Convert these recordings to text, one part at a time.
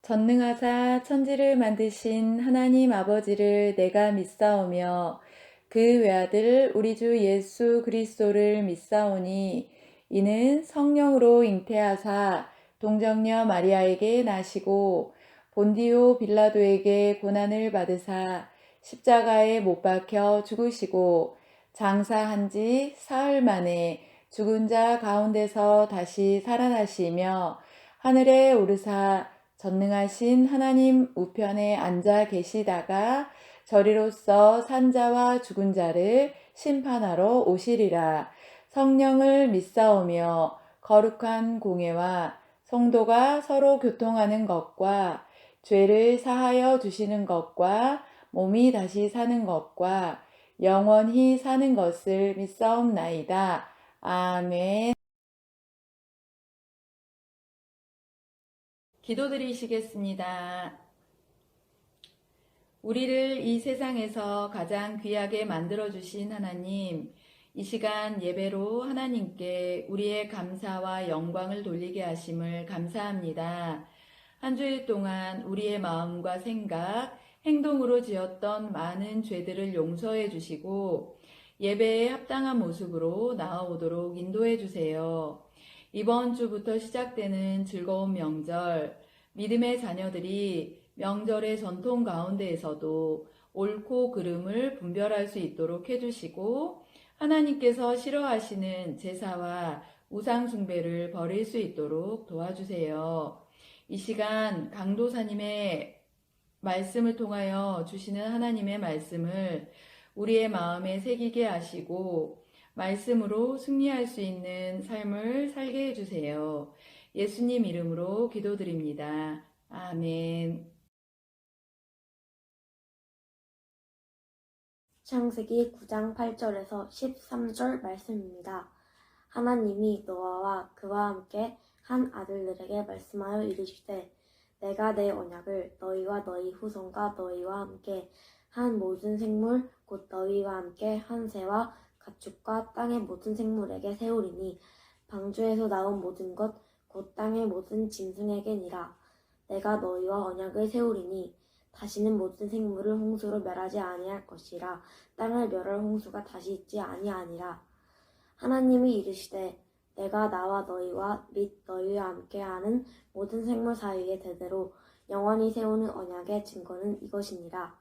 전능하사 천지를 만드신 하나님 아버지를 내가 믿사오며 그 외아들 우리 주 예수 그리스도를 믿사오니 이는 성령으로 잉태하사 동정녀 마리아에게 나시고 본디오 빌라도에게 고난을 받으사 십자가에 못 박혀 죽으시고 장사한 지 사흘 만에 죽은 자 가운데서 다시 살아나시며 하늘에 오르사 전능하신 하나님 우편에 앉아 계시다가 저리로서 산자와 죽은 자를 심판하러 오시리라. 성령을 믿사오며 거룩한 공예와 성도가 서로 교통하는 것과 죄를 사하여 주시는 것과 몸이 다시 사는 것과 영원히 사는 것을 믿사옵나이다. 아멘. 기도드리시겠습니다. 우리를 이 세상에서 가장 귀하게 만들어주신 하나님, 이 시간 예배로 하나님께 우리의 감사와 영광을 돌리게 하심을 감사합니다. 한 주일 동안 우리의 마음과 생각, 행동으로 지었던 많은 죄들을 용서해 주시고 예배에 합당한 모습으로 나아오도록 인도해 주세요. 이번 주부터 시작되는 즐거운 명절, 믿음의 자녀들이 명절의 전통 가운데에서도 옳고 그름을 분별할 수 있도록 해주시고 하나님께서 싫어하시는 제사와 우상 숭배를 버릴 수 있도록 도와주세요. 이 시간 강도사님의 말씀을 통하여 주시는 하나님의 말씀을 우리의 마음에 새기게 하시고 말씀으로 승리할 수 있는 삶을 살게 해주세요. 예수님 이름으로 기도드립니다. 아멘. 창세기 9장 8절에서 13절 말씀입니다. 하나님이 노아와 그와 함께 한 아들들에게 말씀하여 이르시되 내가 내 언약을 너희와 너희 후손과 너희와 함께 한 모든 생물 곧 너희와 함께 한 새와 가축과 땅의 모든 생물에게 세우리니 방주에서 나온 모든 것 곧 땅의 모든 짐승에게니라. 내가 너희와 언약을 세우리니 다시는 모든 생물을 홍수로 멸하지 아니할 것이라. 땅을 멸할 홍수가 다시 있지 아니하니라. 하나님이 이르시되 내가 나와 너희와 및 너희와 함께하는 모든 생물 사이에 대대로 영원히 세우는 언약의 증거는 이것이니라.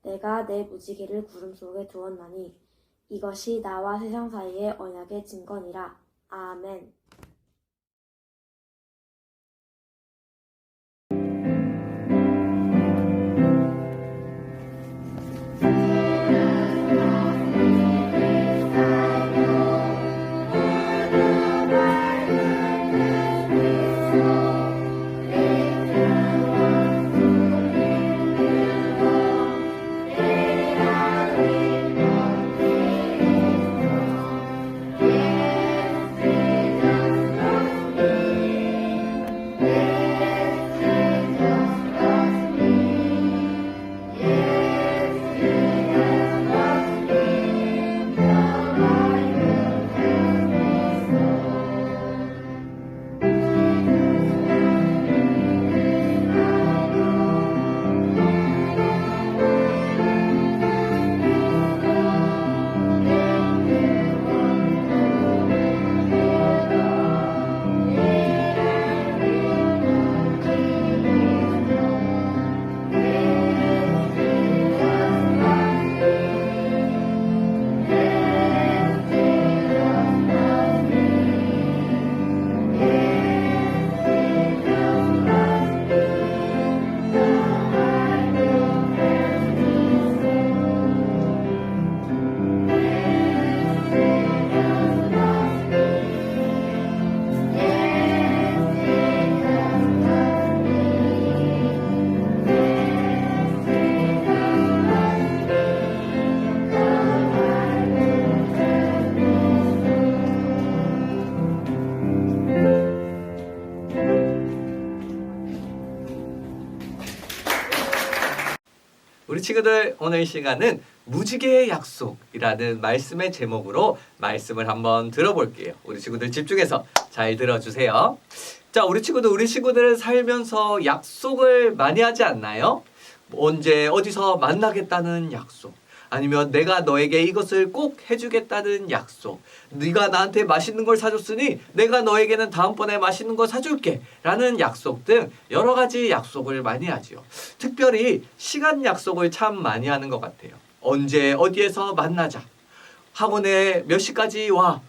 내가 내 무지개를 구름 속에 두었나니 이것이 나와 세상 사이의 언약의 증거니라. 아멘. 우리 친구들, 오늘 시간은 무지개의 약속이라는 말씀의 제목으로 말씀을 한번 들어볼게요. 우리 친구들 집중해서 잘 들어주세요. 자, 우리 친구들은 살면서 약속을 많이 하지 않나요? 언제 어디서 만나겠다는 약속, 아니면 내가 너에게 이것을 꼭 해주겠다는 약속, 네가 나한테 맛있는 걸 사줬으니 내가 너에게는 다음번에 맛있는 거 사줄게 라는 약속 등 여러 가지 약속을 많이 하지요. 특별히 시간 약속을 참 많이 하는 것 같아요. 언제 어디에서 만나자, 학원에 몇 시까지 와,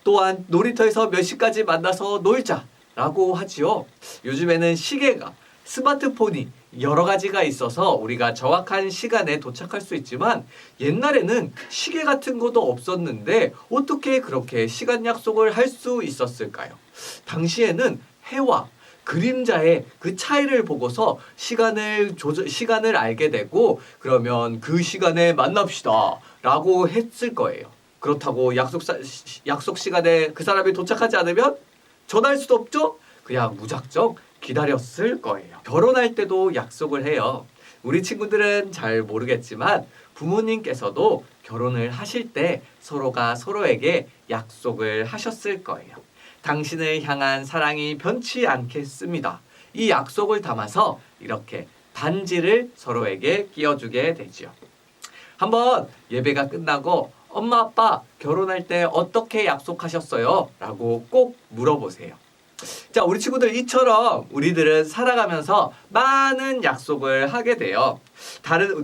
또한 놀이터에서 몇 시까지 만나서 놀자 라고 하지요. 요즘에는 시계가, 스마트폰이 여러 가지가 있어서 우리가 정확한 시간에 도착할 수 있지만, 옛날에는 시계 같은 것도 없었는데 어떻게 그렇게 시간 약속을 할 수 있었을까요? 당시에는 해와 그림자의 그 차이를 보고서 시간을 알게 되고, 그러면 그 시간에 만납시다 라고 했을 거예요. 그렇다고 약속 시간에 그 사람이 도착하지 않으면 전할 수도 없죠? 그냥 무작정 기다렸을 거예요. 결혼할 때도 약속을 해요. 우리 친구들은 잘 모르겠지만 부모님께서도 결혼을 하실 때 서로가 서로에게 약속을 하셨을 거예요. 당신을 향한 사랑이 변치 않겠습니다. 이 약속을 담아서 이렇게 반지를 서로에게 끼워주게 되죠. 한번 예배가 끝나고 엄마 아빠 결혼할 때 어떻게 약속하셨어요? 라고 꼭 물어보세요. 자, 우리 친구들 이처럼 우리들은 살아가면서 많은 약속을 하게 돼요.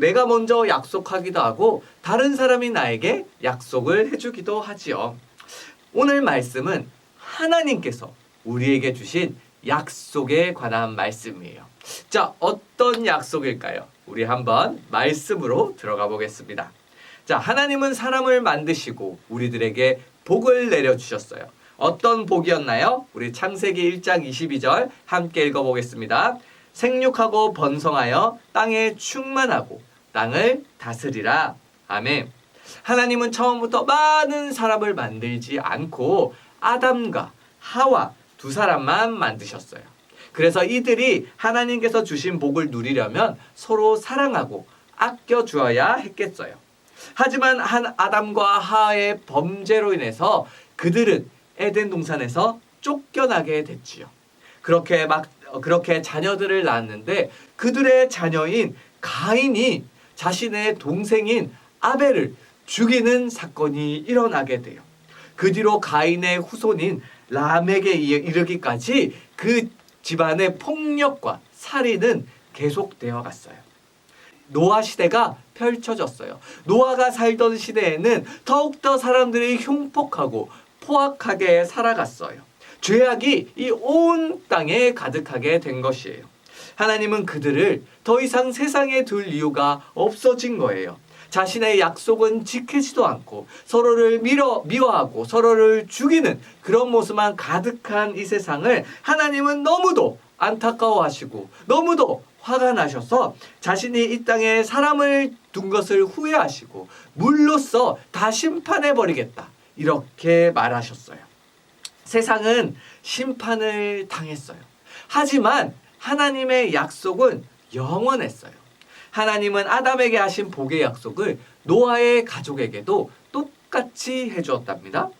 내가 먼저 약속하기도 하고 다른 사람이 나에게 약속을 해주기도 하지요. 오늘 말씀은 하나님께서 우리에게 주신 약속에 관한 말씀이에요. 자, 어떤 약속일까요? 우리 한번 말씀으로 들어가 보겠습니다. 자, 하나님은 사람을 만드시고 우리들에게 복을 내려주셨어요. 어떤 복이었나요? 우리 창세기 1장 22절 함께 읽어보겠습니다. 생육하고 번성하여 땅에 충만하고 땅을 다스리라. 아멘. 하나님은 처음부터 많은 사람을 만들지 않고 아담과 하와 두 사람만 만드셨어요. 그래서 이들이 하나님께서 주신 복을 누리려면 서로 사랑하고 아껴주어야 했겠어요. 하지만 아담과 하와의 범죄로 인해서 그들은 에덴 동산에서 쫓겨나게 됐지요. 그렇게 자녀들을 낳았는데 그들의 자녀인 가인이 자신의 동생인 아벨을 죽이는 사건이 일어나게 돼요. 그 뒤로 가인의 후손인 람에게 이르기까지 그 집안의 폭력과 살인은 계속되어 갔어요. 노아 시대가 펼쳐졌어요. 노아가 살던 시대에는 더욱더 사람들이 흉폭하고 포악하게 살아갔어요. 죄악이 이 온 땅에 가득하게 된 것이에요. 하나님은 그들을 더 이상 세상에 둘 이유가 없어진 거예요. 자신의 약속은 지키지도 않고 서로를 미워하고 서로를 죽이는 그런 모습만 가득한 이 세상을 하나님은 너무도 안타까워하시고 너무도 화가 나셔서 자신이 이 땅에 사람을 둔 것을 후회하시고 물로써 다 심판해버리겠다, 이렇게 말하셨어요. 세상은 심판을 당했어요. 하지만 하나님의 약속은 영원했어요. 하나님은 아담에게 하신 복의 약속을 노아의 가족에게도 똑같이 해주었답니다.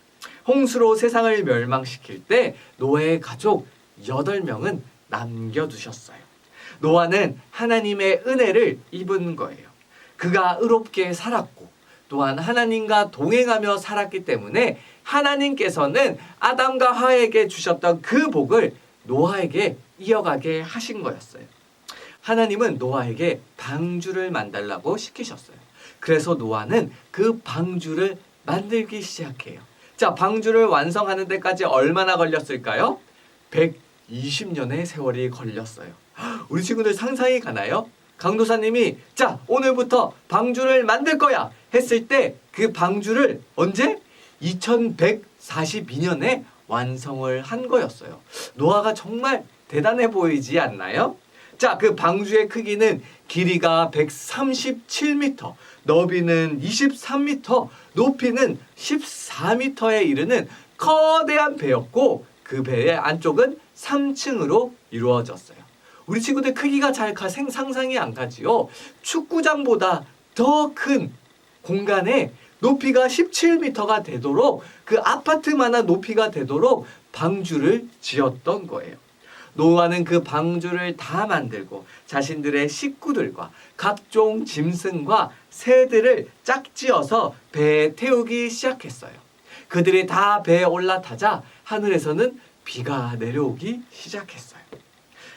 홍수로 세상을 멸망시킬 때 노아의 가족 8명은 남겨두셨어요. 노아는 하나님의 은혜를 입은 거예요. 그가 의롭게 살았고 또한 하나님과 동행하며 살았기 때문에 하나님께서는 아담과 하와에게 주셨던 그 복을 노아에게 이어가게 하신 거였어요. 하나님은 노아에게 방주를 만들라고 시키셨어요. 그래서 노아는 그 방주를 만들기 시작해요. 자, 방주를 완성하는 데까지 얼마나 걸렸을까요? 120년의 세월이 걸렸어요. 우리 친구들 상상이 가나요? 강도사님이 자, 오늘부터 방주를 만들 거야 했을 때 그 방주를 언제? 2142년에 완성을 한 거였어요. 노아가 정말 대단해 보이지 않나요? 자, 그 방주의 크기는 길이가 137m, 너비는 23m, 높이는 14m에 이르는 거대한 배였고 그 배의 안쪽은 3층으로 이루어졌어요. 우리 친구들 크기가 잘 상상이 안 가지요. 축구장보다 더 큰 공간에 높이가 17m가 되도록 그 아파트만한 높이가 되도록 방주를 지었던 거예요. 노아는 그 방주를 다 만들고 자신들의 식구들과 각종 짐승과 새들을 짝지어서 배에 태우기 시작했어요. 그들이 다 배에 올라타자 하늘에서는 비가 내려오기 시작했어요.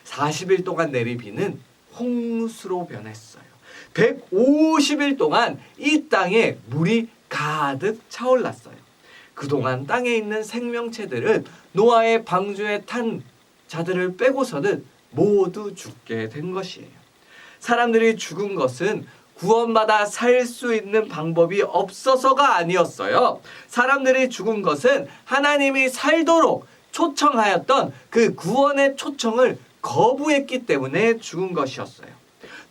40일 동안 내린 비는 홍수로 변했어요. 150일 동안 이 땅에 물이 가득 차올랐어요. 그동안 땅에 있는 생명체들은 노아의 방주에 탄 자들을 빼고서는 모두 죽게 된 것이에요. 사람들이 죽은 것은 구원받아 살 수 있는 방법이 없어서가 아니었어요. 사람들이 죽은 것은 하나님이 살도록 초청하였던 그 구원의 초청을 거부했기 때문에 죽은 것이었어요.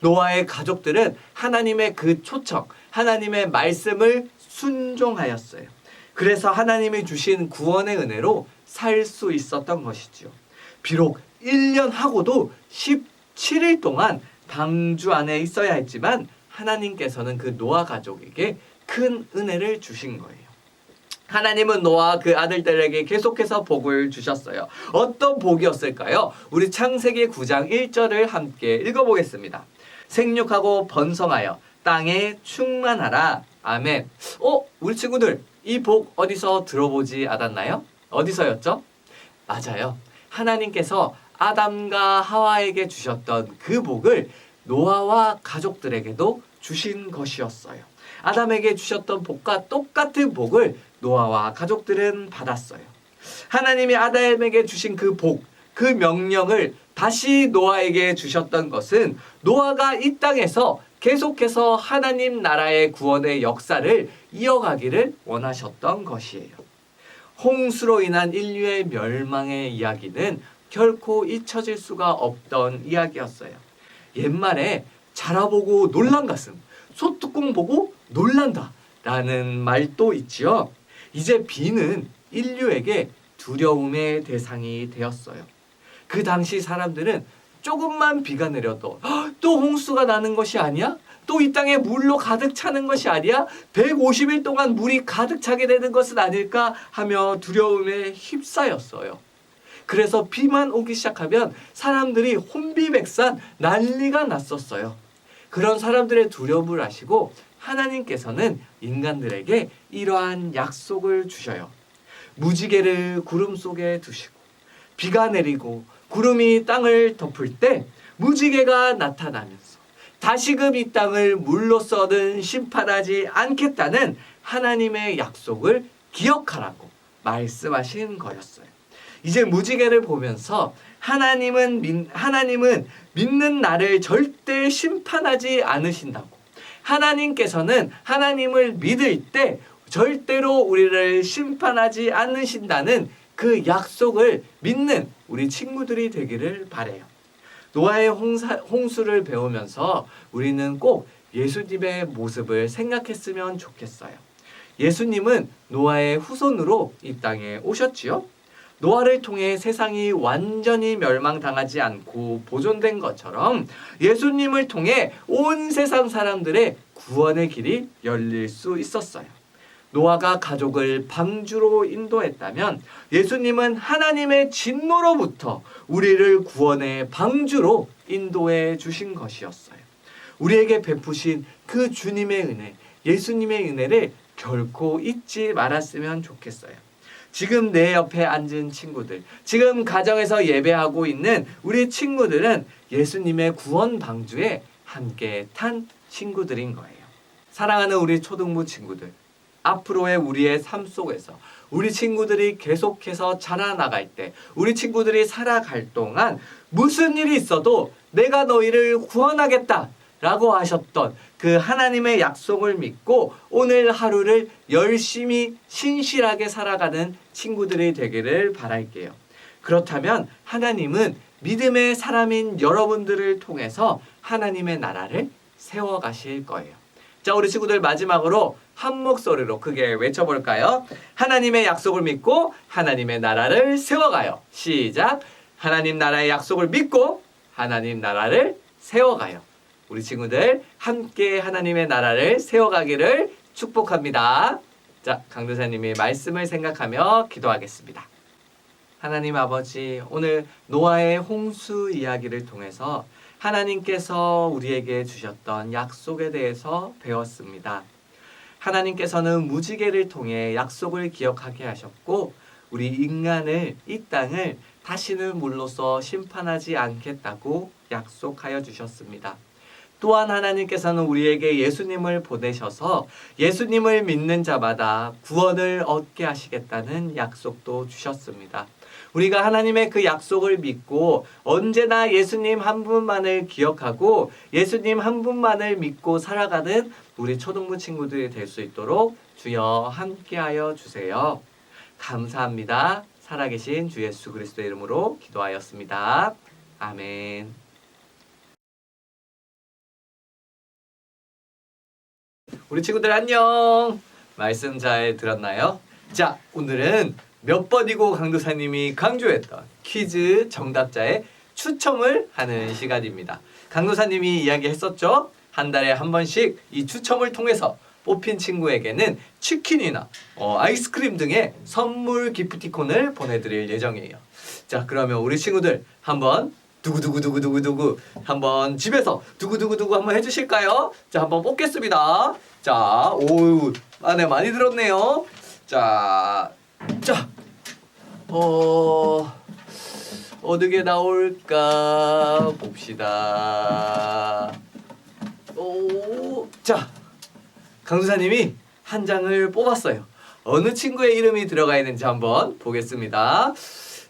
노아의 가족들은 하나님의 그 초청, 하나님의 말씀을 순종하였어요. 그래서 하나님이 주신 구원의 은혜로 살 수 있었던 것이지요. 비록 1년 하고도 17일 동안 방주 안에 있어야 했지만 하나님께서는 그 노아 가족에게 큰 은혜를 주신 거예요. 하나님은 노아 그 아들들에게 계속해서 복을 주셨어요. 어떤 복이었을까요? 우리 창세기 9장 1절을 함께 읽어보겠습니다. 생육하고 번성하여 땅에 충만하라. 아멘. 우리 친구들 이 복 어디서 들어보지 않았나요? 어디서였죠? 맞아요. 하나님께서 아담과 하와에게 주셨던 그 복을 노아와 가족들에게도 주신 것이었어요. 아담에게 주셨던 복과 똑같은 복을 노아와 가족들은 받았어요. 하나님이 아담에게 주신 그 복, 그 명령을 다시 노아에게 주셨던 것은 노아가 이 땅에서 계속해서 하나님 나라의 구원의 역사를 이어가기를 원하셨던 것이에요. 홍수로 인한 인류의 멸망의 이야기는 결코 잊혀질 수가 없던 이야기였어요. 옛말에 자라보고 놀란 가슴, 소뚜껑 보고 놀란다 라는 말도 있지요. 이제 비는 인류에게 두려움의 대상이 되었어요. 그 당시 사람들은 조금만 비가 내려도 또 홍수가 나는 것이 아니야? 또 이 땅에 물로 가득 차는 것이 아니야? 150일 동안 물이 가득 차게 되는 것은 아닐까 하며 두려움에 휩싸였어요. 그래서 비만 오기 시작하면 사람들이 혼비백산 난리가 났었어요. 그런 사람들의 두려움을 아시고 하나님께서는 인간들에게 이러한 약속을 주셔요. 무지개를 구름 속에 두시고 비가 내리고 구름이 땅을 덮을 때 무지개가 나타나면서 다시금 이 땅을 물로써는 심판하지 않겠다는 하나님의 약속을 기억하라고 말씀하신 거였어요. 이제 무지개를 보면서 하나님은 믿는 나를 절대 심판하지 않으신다고, 하나님께서는 하나님을 믿을 때 절대로 우리를 심판하지 않으신다는 그 약속을 믿는 우리 친구들이 되기를 바라요. 노아의 홍수를 배우면서 우리는 꼭 예수님의 모습을 생각했으면 좋겠어요. 예수님은 노아의 후손으로 이 땅에 오셨지요. 노아를 통해 세상이 완전히 멸망당하지 않고 보존된 것처럼 예수님을 통해 온 세상 사람들의 구원의 길이 열릴 수 있었어요. 노아가 가족을 방주로 인도했다면 예수님은 하나님의 진노로부터 우리를 구원의 방주로 인도해 주신 것이었어요. 우리에게 베푸신 그 주님의 은혜, 예수님의 은혜를 결코 잊지 말았으면 좋겠어요. 지금 내 옆에 앉은 친구들, 지금 가정에서 예배하고 있는 우리 친구들은 예수님의 구원 방주에 함께 탄 친구들인 거예요. 사랑하는 우리 초등부 친구들, 앞으로의 우리의 삶 속에서 우리 친구들이 계속해서 자라나갈 때, 우리 친구들이 살아갈 동안 무슨 일이 있어도 내가 너희를 구원하겠다 라고 하셨던 그 하나님의 약속을 믿고 오늘 하루를 열심히 신실하게 살아가는 친구들이 되기를 바랄게요. 그렇다면 하나님은 믿음의 사람인 여러분들을 통해서 하나님의 나라를 세워가실 거예요. 자, 우리 친구들 마지막으로 한 목소리로 크게 외쳐볼까요? 하나님의 약속을 믿고 하나님의 나라를 세워가요. 시작! 하나님 나라의 약속을 믿고 하나님 나라를 세워가요. 우리 친구들 함께 하나님의 나라를 세워가기를 축복합니다. 자, 강도사님의 말씀을 생각하며 기도하겠습니다. 하나님 아버지, 오늘 노아의 홍수 이야기를 통해서 하나님께서 우리에게 주셨던 약속에 대해서 배웠습니다. 하나님께서는 무지개를 통해 약속을 기억하게 하셨고 우리 인간을, 이 땅을 다시는 물로써 심판하지 않겠다고 약속하여 주셨습니다. 또한 하나님께서는 우리에게 예수님을 보내셔서 예수님을 믿는 자마다 구원을 얻게 하시겠다는 약속도 주셨습니다. 우리가 하나님의 그 약속을 믿고 언제나 예수님 한 분만을 기억하고 예수님 한 분만을 믿고 살아가는 우리 초등부 친구들이 될 수 있도록 주여 함께하여 주세요. 감사합니다. 살아계신 주 예수 그리스도의 이름으로 기도하였습니다. 아멘. 우리 친구들 안녕. 말씀 잘 들었나요? 자, 오늘은 몇 번이고 강도사님이 강조했던 퀴즈 정답자의 추첨을 하는 시간입니다. 강도사님이 이야기했었죠? 한 달에 한 번씩 이 추첨을 통해서 뽑힌 친구에게는 치킨이나 아이스크림 등의 선물 기프티콘을 보내드릴 예정이에요. 자, 그러면 우리 친구들 한번 두구두구두구두구두구 한번 집에서 두구두구두구 한번 해주실까요? 자, 한번 뽑겠습니다. 자, 오우, 안에 많이 들었네요. 자, 어느 게 나올까 봅시다. 자, 강도사님이 한 장을 뽑았어요. 어느 친구의 이름이 들어가 있는지 한번 보겠습니다.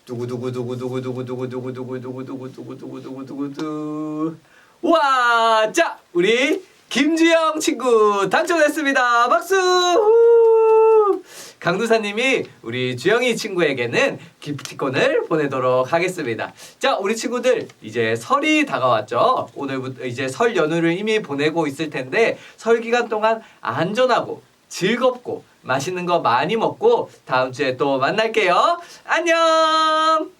두구두구두구두구두구두구두구두구두구두구두구두구두구두구. 와, 자, 우리 김주영 친구 당첨됐습니다. 박수! 강도사님이 우리 주영이 친구에게는 기프티콘을 보내도록 하겠습니다. 자, 우리 친구들 이제 설이 다가왔죠. 오늘부터 이제 설 연휴를 이미 보내고 있을 텐데 설 기간 동안 안전하고 즐겁고 맛있는 거 많이 먹고 다음 주에 또 만날게요. 안녕!